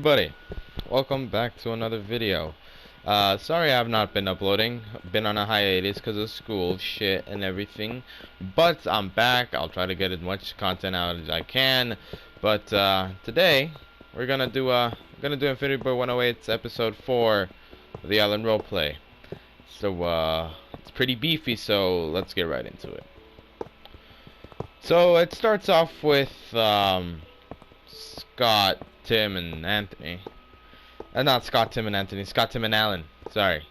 everybody, welcome back to another video. Sorry I have not been uploading, been on a hiatus because of school shit and everything, but I'm back. I'll try to get as much content out as I can, but today we're gonna do Infinityboy108's episode 4 of the Island roleplay. So it's pretty beefy, so let's get right into it. So it starts off with Scott, Tim, and Anthony. Not Scott, Tim, and Anthony. Scott, Tim, and Alan. Sorry.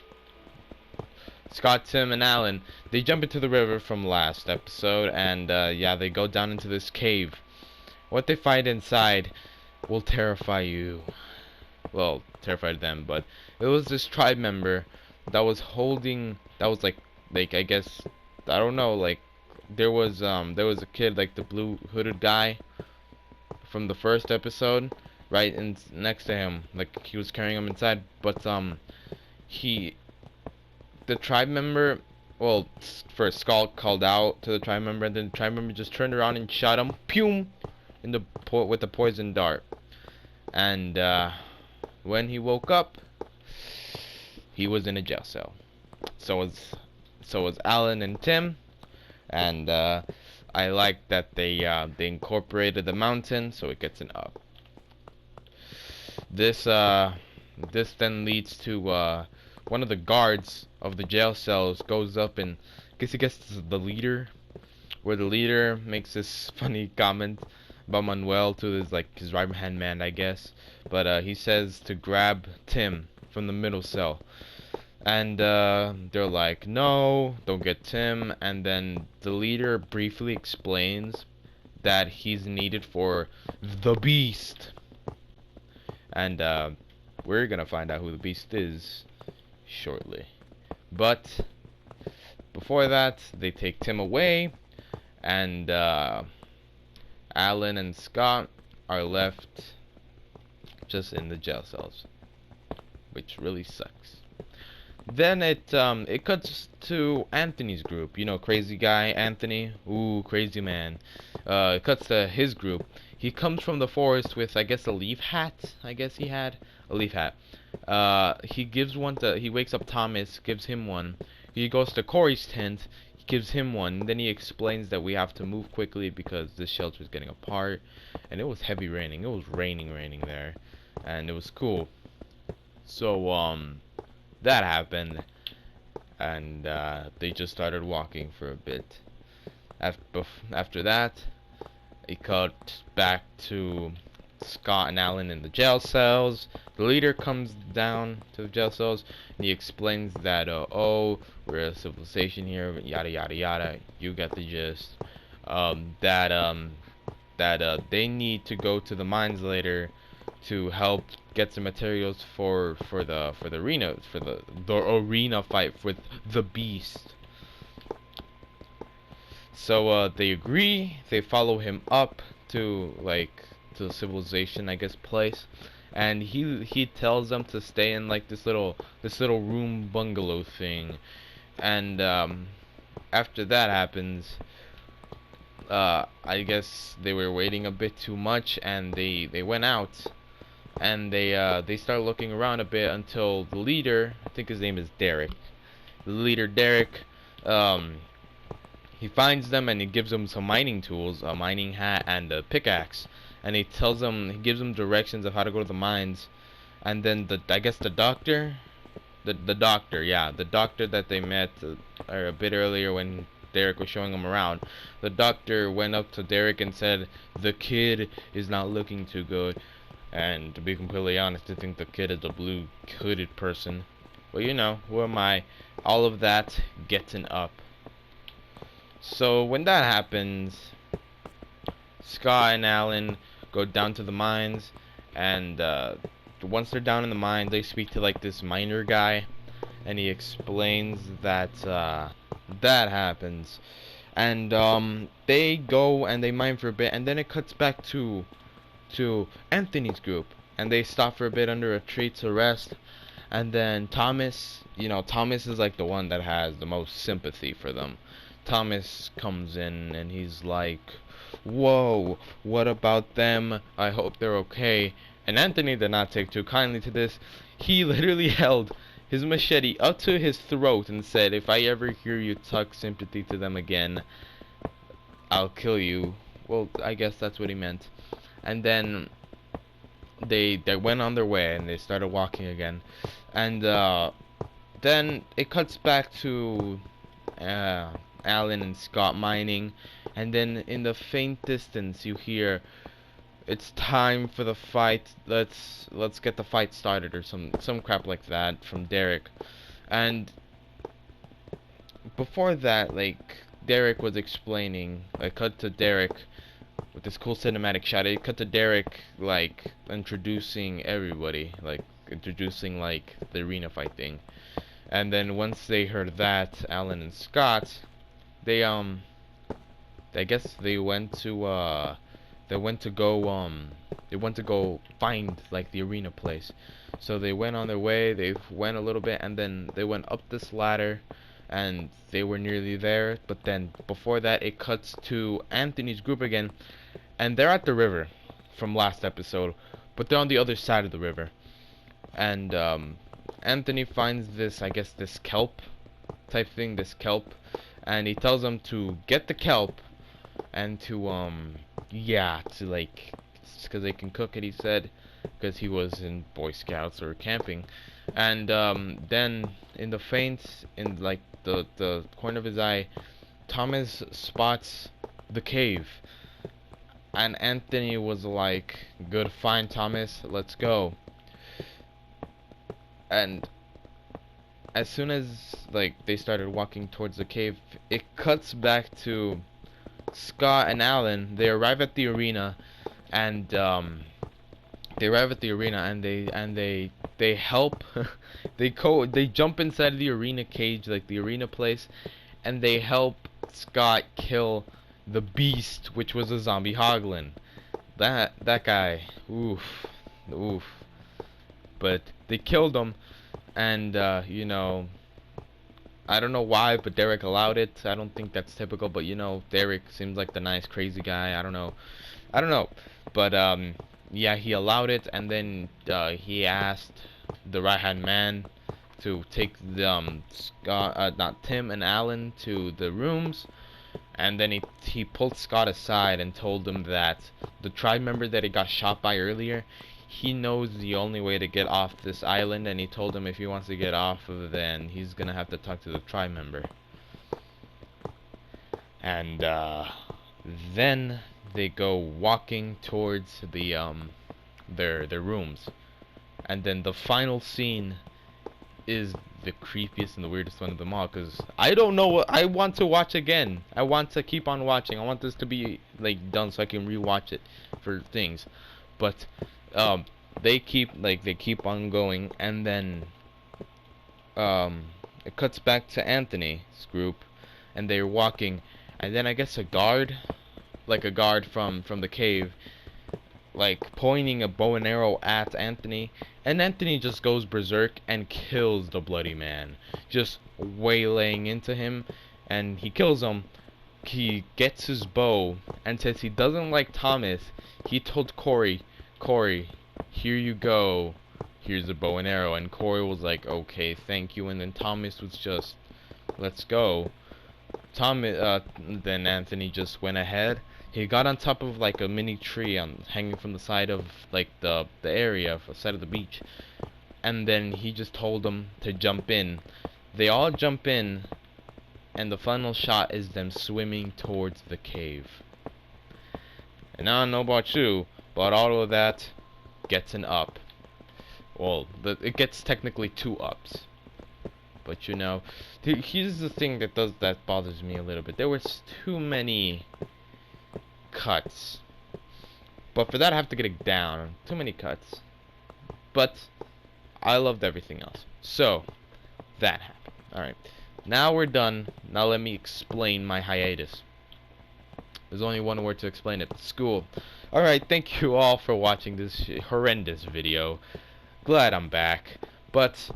Scott, Tim, and Alan. They jump into the river from last episode, and yeah, they go down into this cave. What they find inside will terrify you. Well, terrified them, but it was this tribe member that was holding. That was like I guess, I don't know. Like there was a kid, like the blue hooded guy from the first episode, right in next to him, like he was carrying him inside, but the tribe member, well, first Skull called out to the tribe member, and then the tribe member just turned around and shot him, pew, in the with the poison dart. And when he woke up, he was in a jail cell. So was Alan and Tim, and I like that they incorporated the mountain, so it gets an up. This then leads to one of the guards of the jail cells goes up and I guess the leader, where the leader makes this funny comment about Manuel to his right hand man, I guess, but he says to grab Tim from the middle cell, and they're like, no, don't get Tim, and then the leader briefly explains that he's needed for the beast. And we're gonna find out who the beast is shortly. But before that, they take Tim away, and Alan and Scott are left just in the jail cells, which really sucks. Then it cuts to Anthony's group. You know, crazy guy Anthony. Ooh, crazy man. It cuts to his group. He comes from the forest with, I guess, a leaf hat. I guess he had a leaf hat. He gives one to. He wakes up Thomas, gives him one. He goes to Corey's tent, he gives him one. And then he explains that we have to move quickly because this shelter is getting apart, and it was heavy raining. It was raining there, and it was cool. So that happened, and they just started walking for a bit. After that, it cut back to Scott and Alan in the jail cells. The leader comes down to the jail cells, and he explains that oh, we're a civilization here, yada yada yada. You get the gist. That they need to go to the mines later to help get some materials for the arena fight with the beast. So they agree. They follow him up to the civilization, I guess, place, and he tells them to stay in like this little room bungalow thing. And after that happens, I guess they were waiting a bit too much, and they went out, and they start looking around a bit until the leader, I think his name is Derek, the leader Derek, he finds them and he gives them some mining tools, a mining hat and a pickaxe, and he gives them directions of how to go to the mines. And then I guess the doctor, the doctor that they met a bit earlier when Derek was showing them around, the doctor went up to Derek and said the kid is not looking too good. And to be completely honest, I think the kid is a blue hooded person. But you know, who am I? All of that getting up. So when that happens, Scott and Alan go down to the mines, and once they're down in the mines, they speak to like this miner guy, and he explains that that happens, and they go and they mine for a bit, and then it cuts back to Anthony's group, and they stop for a bit under a tree to rest. And then Thomas, you know, Thomas is like the one that has the most sympathy for them. Thomas comes in and he's like, whoa, what about them? I hope they're okay. And Anthony did not take too kindly to this. He literally held his machete up to his throat and said, "If I ever hear you talk sympathy to them again, I'll kill you." Well, I guess that's what he meant. And then they went on their way and they started walking again. And then it cuts back to Alan and Scott mining, and then in the faint distance you hear, "It's time for the fight. Let's get the fight started," or some crap like that from Derek. And before that, like, Derek was explaining. I cut to Derek with this cool cinematic shot. It cut to Derek like introducing everybody, like introducing like the arena fight thing. And then once they heard that, Alan and Scott, they I guess they went to go find like the arena place. So they went on their way. They went a little bit, and then they went up this ladder, and they were nearly there. But then before that, it cuts to Anthony's group again, and they're at the river from last episode, but they're on the other side of the river. And Anthony finds this, I guess, this kelp type thing, this kelp, and he tells them to get the kelp and to yeah, to like, because they can cook it, he said, because he was in Boy Scouts or camping. And then in the faint, in like the corner of his eye, Thomas spots the cave, and Anthony was like, "Good find, Thomas, let's go." And as soon as like they started walking towards the cave, it cuts back to Scott and Alan. They arrive at the arena, and they help. They jump inside the arena cage, like the arena place, and they help Scott kill the beast, which was a zombie hoglin. That guy, oof. But they killed him, and you know, I don't know why, but Derek allowed it. I don't think that's typical, but you know, Derek seems like the nice, crazy guy. I don't know, but yeah, he allowed it, and then he asked the right-hand man to take the Scott, not Tim and Alan, to the rooms, and then he pulled Scott aside and told him that the tribe member that he got shot by earlier, he knows the only way to get off this island, and he told him if he wants to get off of it, then he's gonna have to talk to the tribe member. And then they go walking towards the their rooms, and then the final scene is the creepiest and the weirdest one of them all, because I don't know what I want to watch again. I want to keep on watching. I want this to be like done so I can rewatch it for things. But they keep on going, and then it cuts back to Anthony's group, and they're walking, and then I guess a guard from the cave, like pointing a bow and arrow at Anthony, and Anthony just goes berserk and kills the bloody man, just waylaying into him, and he kills him. He gets his bow, and since he doesn't like Thomas, he told Corey, "Here you go, here's a bow and arrow," and Corey was like, "Okay, thank you," and then Thomas was just, "Let's go." Then Anthony just went ahead. He got on top of like a mini tree hanging from the side of like the area, side of the beach, and then he just told them to jump in. They all jump in, and the final shot is them swimming towards the cave. And I don't know about you, but all of that gets an up. Well, it gets technically 2 ups. But you know, here's the thing that bothers me a little bit. There was too many cuts. But for that I have to get it down. Too many cuts. But I loved everything else. So that happened. Alright. Now we're done. Now let me explain my hiatus. There's only one word to explain it. School. Alright, thank you all for watching this horrendous video. Glad I'm back. But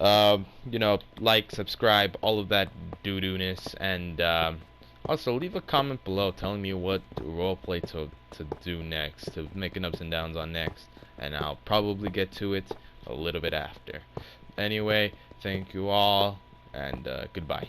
you know, like, subscribe, all of that doo-doo-ness, and Also, leave a comment below telling me what roleplay to do next, to make an ups and downs on next, and I'll probably get to it a little bit after. Anyway, thank you all, and goodbye.